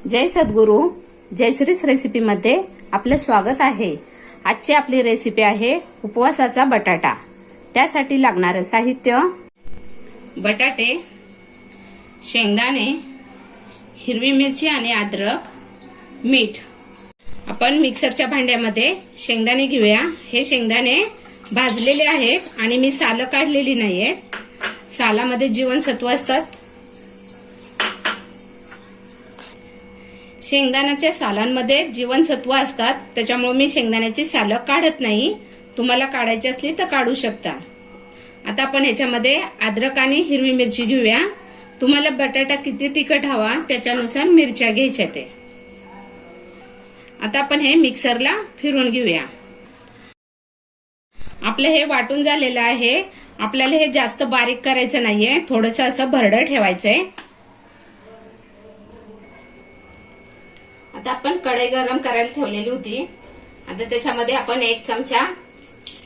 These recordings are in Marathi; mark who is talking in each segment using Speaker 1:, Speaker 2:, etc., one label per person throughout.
Speaker 1: जय सद्गुरू. जयश्रीस रेसिपीमध्ये आपलं स्वागत आहे. आजची आपली रेसिपी आहे उपवासाचा बटाटा. त्यासाठी लागणारं साहित्य: बटाटे, शेंगदाणे, हिरवी मिरची आणि अद्रक, मीठ. आपण मिक्सरच्या भांड्यामध्ये शेंगदाणे घेऊया. हे शेंगदाणे भाजलेले आहेत आणि मी सालं काढलेली नाहीये. सालामध्ये जीवनसत्व असतात. शेंगदाण्याच्या सालांमध्ये जीवनसत्व असतात, त्याच्यामुळे मी शेंगदाण्याची सालं काढत नाही. तुम्हाला काढायची असली तर काढू शकता. आता आपण ह्याच्यामध्ये अद्रक आणि हिरवी मिरची घेऊया. तुम्हाला बटाटा किती तिखट हवा त्याच्यानुसार मिरच्या घ्यायच्या ते. आता आपण हे मिक्सरला फिरून घेऊया. आपलं हे वाटून झालेलं आहे. आपल्याला हे जास्त बारीक करायचं नाहीये, थोडंसं असं भरडं ठेवायचंय. आता आपण कढई गरम करायला ठेवलेली होती. आता त्याच्यामध्ये आपण 1 चमचा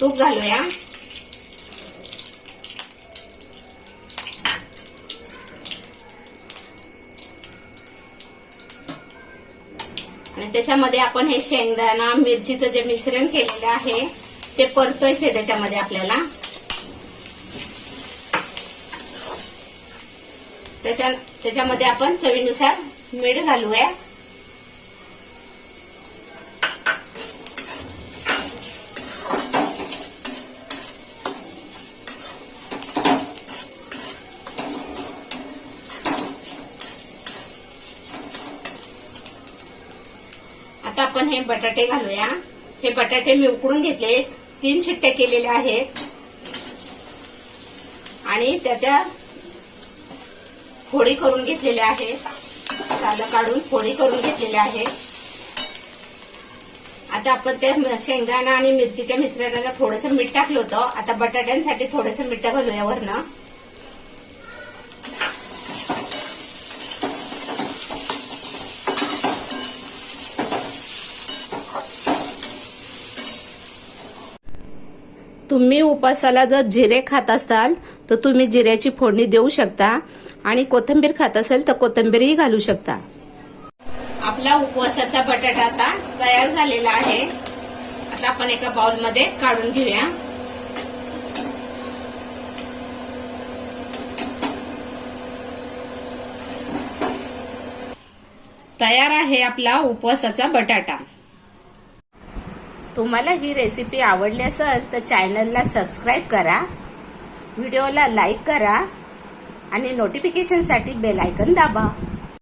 Speaker 1: तूप घालूया. आणि त्याच्यामध्ये आपण हे शेंगदाणा मिरचीचं जे मिश्रण केलेलं आहे ते परतायचे त्याच्यामध्ये आपल्याला. त्याच्यामध्ये आपण चवीनुसार मीठ घालूया. आता आपण हे बटाटे घालूया. हे बटाटे मी उकडून घेतले, 3 शिट्ट्या केलेल्या आहेत आणि त्याच्या फोडी करून घेतलेल्या आहेत. सालं काढून फोडी करून घेतलेल्या आहेत. आता आपण त्या शेंगदाणा आणि मिरचीच्या मिश्रणाला थोडंसं मीठ टाकलं होतं. आता बटाट्यांसाठी थोडंसं मीठ घालूया वरनं. तुम्ही उपासाला जर जिरे खात असाल तर तुम्ही जिऱ्याची फोडणी देऊ शकता आणि कोथिंबीर खात असेल तर कोथिंबीरही घालू शकता. आपला उपवासाचा बटाटा आता तयार झालेला आहे. आता आपण एका बाउलमध्ये काढून घेऊया. तयार आहे आपला उपवासाचा बटाटा. तुम्हाला ही रेसिपी आवडली असेल तर चॅनलला सबस्क्राईब करा, व्हिडिओला लाईक करा आणि नोटिफिकेशनसाठी बेल आयकॉन दाबा.